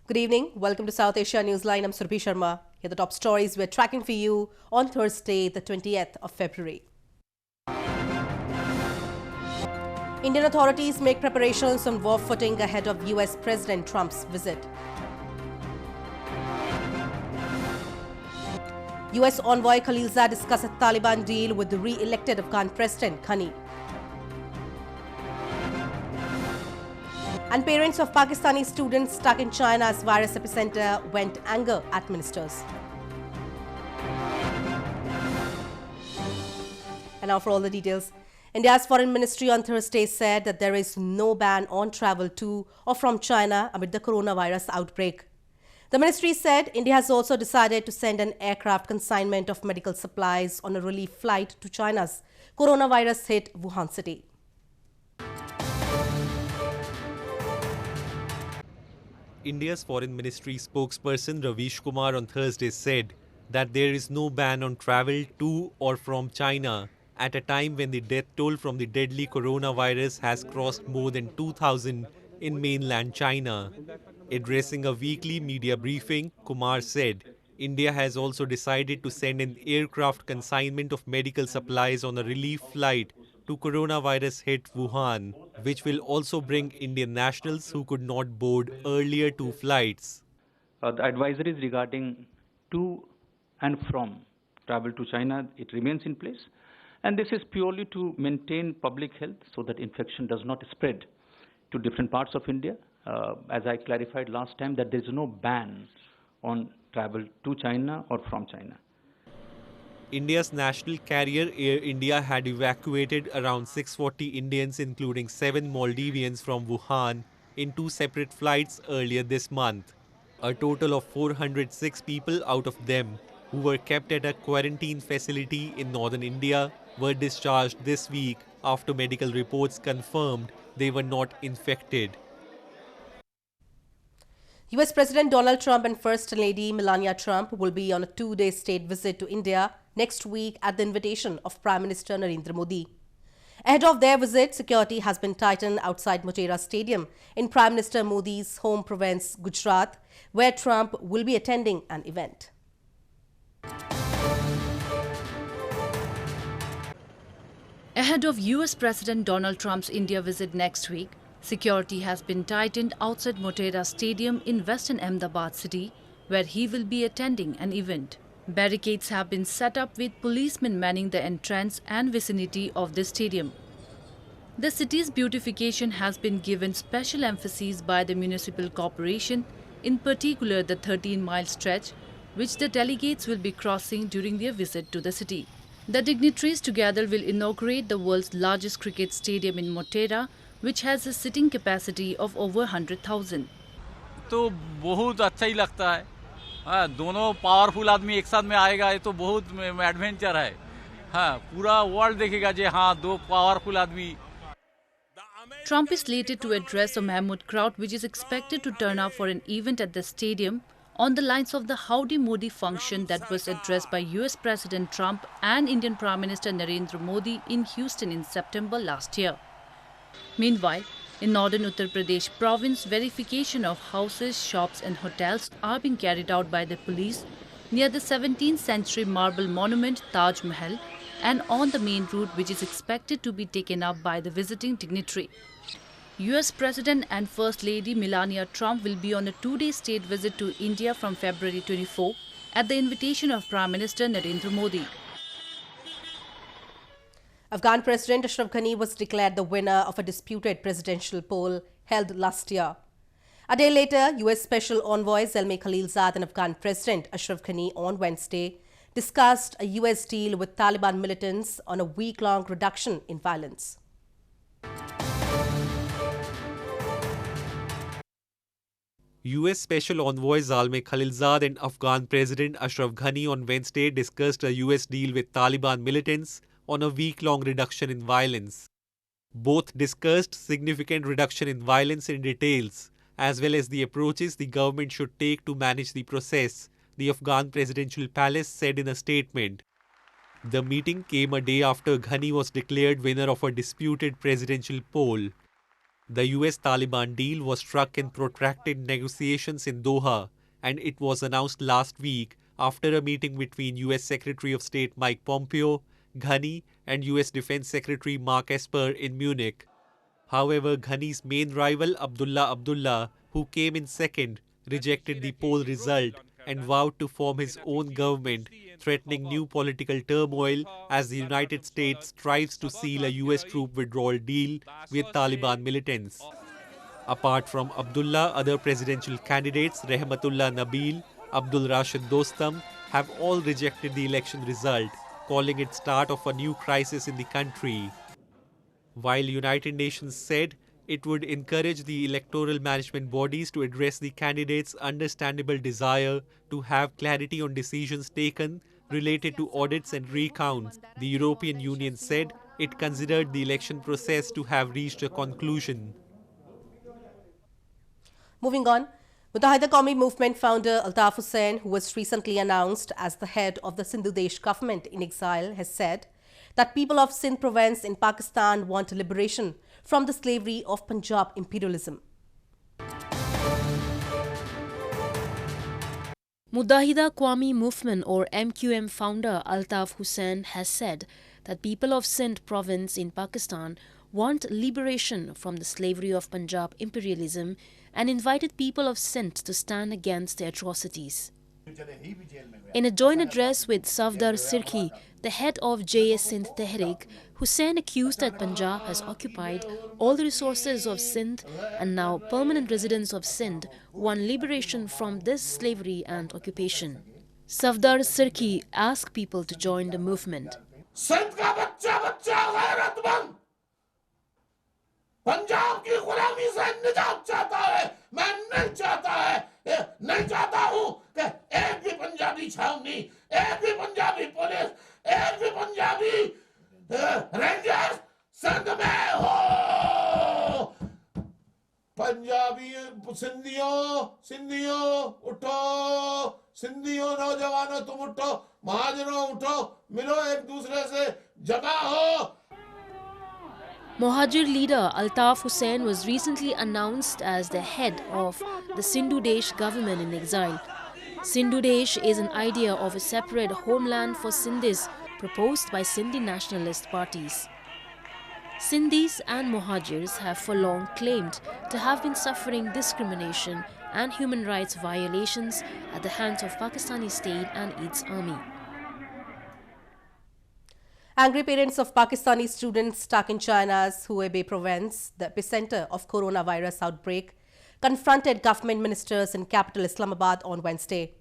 Good evening. Welcome to South Asia Newsline. I'm Surbhi Sharma. Here are the top stories we're tracking for you on Thursday, the 20th of February. Indian authorities make preparations on war footing ahead of US President Trump's visit. US envoy Khalilzad discusses a Taliban deal with the re-elected Afghan President Ghani. And parents of Pakistani students stuck in China's virus epicenter vent anger at ministers. And now for all the details. India's foreign ministry on Thursday said that there is no ban on travel to or from China amid the coronavirus outbreak. The ministry said India has also decided to send an aircraft consignment of medical supplies on a relief flight to China's coronavirus-hit Wuhan city. India's Foreign Ministry spokesperson Ravish Kumar on Thursday said that there is no ban on travel to or from China at a time when the death toll from the deadly coronavirus has crossed more than 2,000 in mainland China. Addressing a weekly media briefing, Kumar said India has also decided to send an aircraft consignment of medical supplies on a relief flight to coronavirus-hit Wuhan, which will also bring Indian nationals who could not board earlier two flights. The advisories regarding to and from travel to China, it remains in place. And this is purely to maintain public health so that infection does not spread to different parts of India. As I clarified last time, that there is no ban on travel to China or from China. India's national carrier Air India had evacuated around 640 Indians, including 7 Maldivians, from Wuhan in 2 separate flights earlier this month. A total of 406 people out of them, who were kept at a quarantine facility in northern India, were discharged this week after medical reports confirmed they were not infected. US President Donald Trump and First Lady Melania Trump will be on a 2-day state visit to India next week at the invitation of Prime Minister Narendra Modi. Ahead of their visit, security has been tightened outside Motera Stadium in Prime Minister Modi's home province, Gujarat, where Trump will be attending an event. Ahead of US President Donald Trump's India visit next week, security has been tightened outside Motera Stadium in western Ahmedabad city, where he will be attending an event. Barricades have been set up with policemen manning the entrance and vicinity of the stadium. The city's beautification has been given special emphasis by the municipal corporation, in particular the 13-mile stretch, which the delegates will be crossing during their visit to the city. The dignitaries together will inaugurate the world's largest cricket stadium in Motera, which has a sitting capacity of over 100,000. तो बहुत अच्छा ही लगता है। हाँ, दोनों powerful आदमी एक साथ में आएगा, ये तो बहुत एडवेंचर है। हाँ, पूरा वर्ल्ड देखेगा जे हाँ, दो पावरफुल आदमी। Trump is slated to address a mammoth crowd which is expected to turn up for an event at the stadium on the lines of the Howdy Modi function that was addressed by US President Trump and Indian Prime Minister Narendra Modi in Houston in September last year. Meanwhile, in northern Uttar Pradesh province, verification of houses, shops and hotels are being carried out by the police near the 17th century marble monument Taj Mahal and on the main route, which is expected to be taken up by the visiting dignitary. US President and First Lady Melania Trump will be on a 2-day state visit to India from February 24 at the invitation of Prime Minister Narendra Modi. Afghan President Ashraf Ghani was declared the winner of a disputed presidential poll held last year. A day later, US Special Envoy Zalmay Khalilzad and Afghan President Ashraf Ghani on Wednesday discussed a US deal with Taliban militants on a week-long reduction in violence. US Special Envoy Zalmay Khalilzad and Afghan President Ashraf Ghani on Wednesday discussed a US deal with Taliban militants on a week-long reduction in violence. Both discussed significant reduction in violence in details, as well as the approaches the government should take to manage the process, the Afghan presidential palace said in a statement. The meeting came a day after Ghani was declared winner of a disputed presidential poll. The US Taliban deal was struck in protracted negotiations in Doha, and it was announced last week after a meeting between US Secretary of State Mike Pompeo, Ghani, and US Defense Secretary Mark Esper in Munich. However, Ghani's main rival Abdullah, who came in second, rejected the poll result and vowed to form his own government, threatening new political turmoil as the United States strives to seal a US troop withdrawal deal with Taliban militants. Apart from Abdullah, other presidential candidates Rahmatullah Nabil, Abdul Rashid Dostum have all rejected the election result, calling it start of a new crisis in the country. While United Nations said it would encourage the electoral management bodies to address the candidates' understandable desire to have clarity on decisions taken related to audits and recounts, the European Union said it considered the election process to have reached a conclusion. Moving on, Muttahida Qawmi Movement founder Altaf Hussain, who was recently announced as the head of the Sindh Desh government in exile, has said that people of Sindh province in Pakistan want liberation from the slavery of Punjab imperialism. Muttahida Qawmi Movement or MQM founder Altaf Hussain has said that people of Sindh province in Pakistan want liberation from the slavery of Punjab imperialism and invited people of Sindh to stand against the atrocities. In a joint address with Safdar Sirki, the head of JS Sindh Tehreek, Hussain accused that Punjab has occupied all the resources of Sindh and now permanent residents of Sindh want liberation from this slavery and occupation. Safdar Sirki asked people to join the movement. Punjab की गुलामी से निजात चाहता है, मैं नहीं चाहता है, नहीं चाहता हूँ कि एक भी पंजाबी छावनी, एक भी पंजाबी पुलिस, एक भी पंजाबी रेंजर्स संघ में हो। पंजाबी सिंधियों उठो, सिंधियों नौजवानों तुम उठो, महाजनों उठो, मिलो एक दूसरे से जमा हो। Mohajir leader Altaf Hussain was recently announced as the head of the Sindh Desh government in exile. Sindh Desh is an idea of a separate homeland for Sindhis proposed by Sindhi nationalist parties. Sindhis and Mohajirs have for long claimed to have been suffering discrimination and human rights violations at the hands of Pakistani state and its army. Angry parents of Pakistani students stuck in China's Hubei province, the epicenter of coronavirus outbreak, confronted government ministers in capital Islamabad on Wednesday.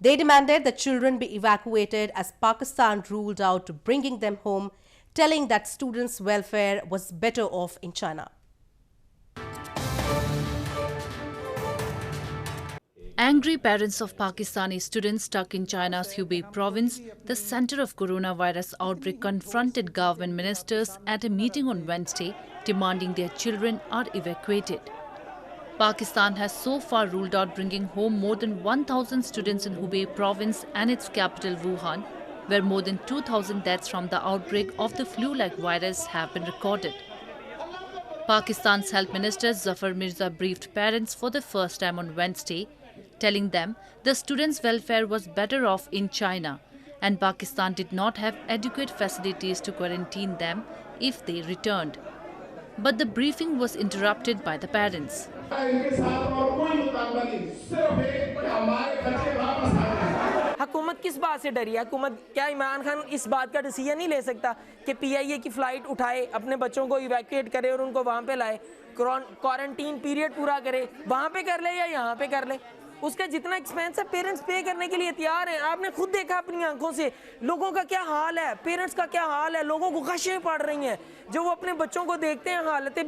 They demanded that children be evacuated as Pakistan ruled out bringing them home, telling that students' welfare was better off in China. Angry parents of Pakistani students stuck in China's Hubei province, the center of coronavirus outbreak, confronted government ministers at a meeting on Wednesday, demanding their children are evacuated. Pakistan has so far ruled out bringing home more than 1,000 students in Hubei province and its capital Wuhan, where more than 2,000 deaths from the outbreak of the flu-like virus have been recorded. Pakistan's Health Minister Zafar Mirza briefed parents for the first time on Wednesday, telling them the students' welfare was better off in China and Pakistan did not have adequate facilities to quarantine them if they returned. But the briefing was interrupted by the parents. हुकूमत किस बात से डरी है? हुकूमत क्या इमरान खान इस बात का डिसीजन नहीं ले सकता कि पीआईए की फ्लाइट उठाए, अपने बच्चों को इवैक्यूएट करे और उनको वहाँ पे लाए, क्वारंटीन पीरियड पूरा करे, वहाँ पे कर ले या यहाँ पे कर ले? उसका जितना एक्सपेंस है पेरेंट्स पे करने के लिए तैयार हैं। आपने खुद देखा अपनी आंखों से लोगों का क्या हाल है, पेरेंट्स का क्या हाल है, लोगों को खशें पड़ रही हैं जो वो अपने बच्चों को देखते हैं। हालतें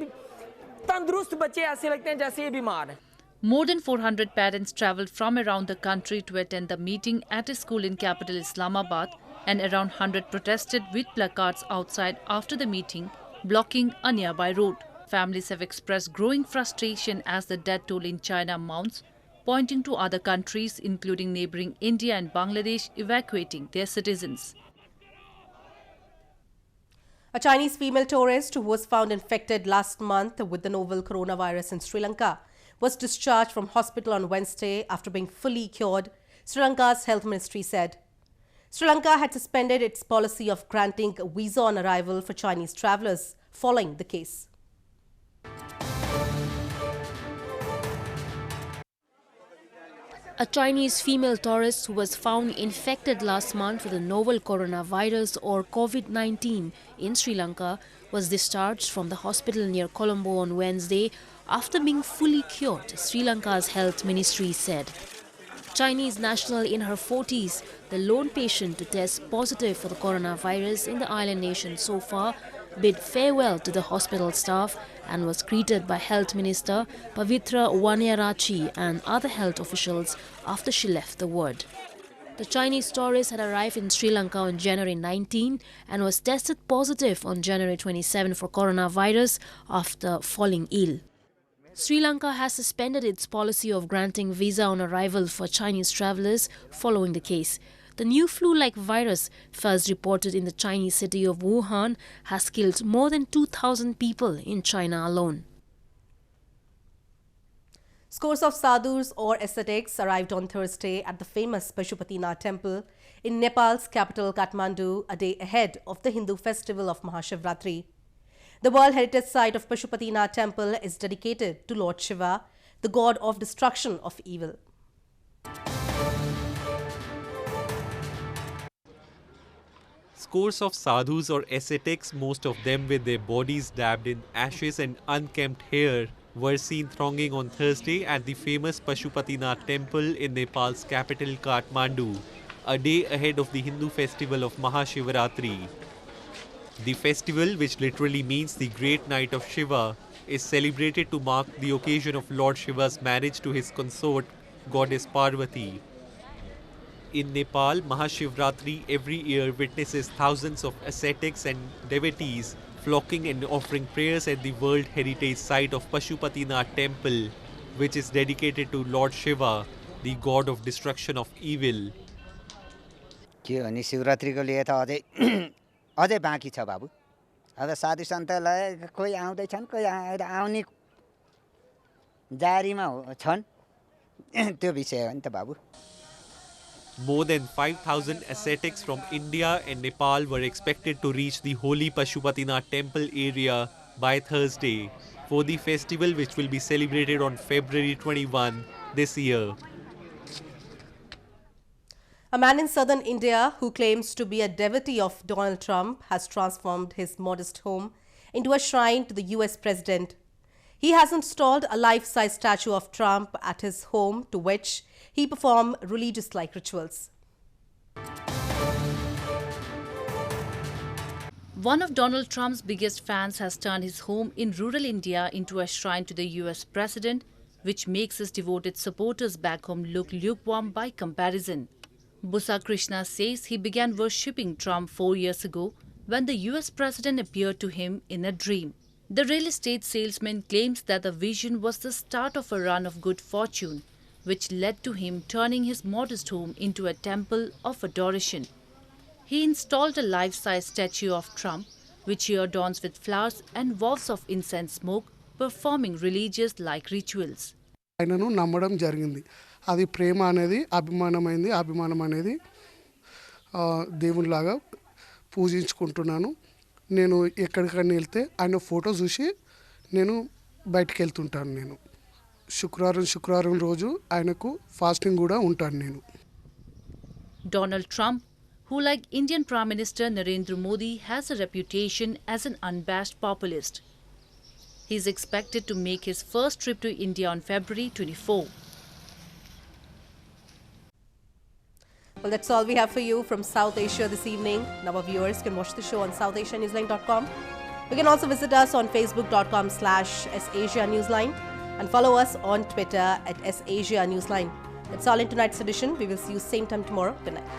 तंदुरुस्त बच्चे ऐसे लगते हैं जैसे ये बीमार हैं। More than 400 parents travelled from around the country to attend the meeting at a school in capital Islamabad, and around 100 protested with placards outside after the meeting, blocking a nearby road. Families have expressed growing frustration as the death toll in China mounts, pointing to other countries, including neighbouring India and Bangladesh, evacuating their citizens. A Chinese female tourist who was found infected last month with the novel coronavirus in Sri Lanka was discharged from hospital on Wednesday after being fully cured, Sri Lanka's health ministry said. Sri Lanka had suspended its policy of granting a visa on arrival for Chinese travellers following the case. A Chinese female tourist who was found infected last month with the novel coronavirus or COVID-19 in Sri Lanka was discharged from the hospital near Colombo on Wednesday after being fully cured, Sri Lanka's health ministry said. Chinese national in her 40s, the lone patient to test positive for the coronavirus in the island nation so far, bid farewell to the hospital staff and was greeted by Health Minister Pavitra Wanyarachi and other health officials after she left the ward. The Chinese tourist had arrived in Sri Lanka on January 19 and was tested positive on January 27 for coronavirus after falling ill. Sri Lanka has suspended its policy of granting visa on arrival for Chinese travellers following the case. The new flu-like virus, first reported in the Chinese city of Wuhan, has killed more than 2,000 people in China alone. Scores of sadhus or ascetics arrived on Thursday at the famous Pashupatinath temple in Nepal's capital Kathmandu a day ahead of the Hindu festival of Mahashivratri. The World Heritage Site of Pashupatinath temple is dedicated to Lord Shiva, the god of destruction of evil. Scores of sadhus or ascetics, most of them with their bodies dabbed in ashes and unkempt hair, were seen thronging on Thursday at the famous Pashupatinath temple in Nepal's capital Kathmandu, a day ahead of the Hindu festival of Mahashivratri. The festival, which literally means the great night of Shiva, is celebrated to mark the occasion of Lord Shiva's marriage to his consort, goddess Parvati. In Nepal, Mahashivratri every year witnesses thousands of ascetics and devotees flocking and offering prayers at the World Heritage Site of Pashupatinath Temple, which is dedicated to Lord Shiva, the god of destruction of evil. अझै बाँकी छ बाबु अब साधु सन्तलाई कोही आउँदै छन् कोही आउने जारीमा छन् त्यो विषय हो नि त बाबु. More than 5,000 ascetics from India and Nepal were expected to reach the holy Pashupatinath temple area by Thursday for the festival, which will be celebrated on February 21 this year. A man in southern India who claims to be a devotee of Donald Trump has transformed his modest home into a shrine to the US president. He has installed a life-size statue of Trump at his home, to which he performed religious-like rituals. One of Donald Trump's biggest fans has turned his home in rural India into a shrine to the US president, which makes his devoted supporters back home look lukewarm by comparison. Busa Krishna says he began worshipping Trump 4 years ago when the US president appeared to him in a dream. The real estate salesman claims that the vision was the start of a run of good fortune, which led to him turning his modest home into a temple of adoration. He installed a life-size statue of Trump, which he adorns with flowers and wafts of incense smoke, performing religious-like rituals. ఆయనను నమ్మడం జరిగింది. అది ప్రేమ అనేది అభిమానమైంది. అభిమానం అనేది దేవునిలాగా పూజించుకుంటున్నాను. నేను ఎక్కడికైనా వెళ్తే ఆయన ఫోటో చూసి నేను బయటికి వెళ్తుంటాను. నేను శుక్రవారం రోజు ఆయనకు ఫాస్టింగ్ కూడా ఉంటాను నేను. Donald Trump, who like Indian Prime Minister Narendra Modi has a reputation as an unabashed populist. He is expected to make his first trip to India on February 24. Well, that's all we have for you from South Asia this evening. Now our viewers can watch the show on southasianewsline.com. You can also visit us on facebook.com/SAsia Newsline and follow us on Twitter @SAsia Newsline. That's all in tonight's edition. We will see you same time tomorrow. Good night.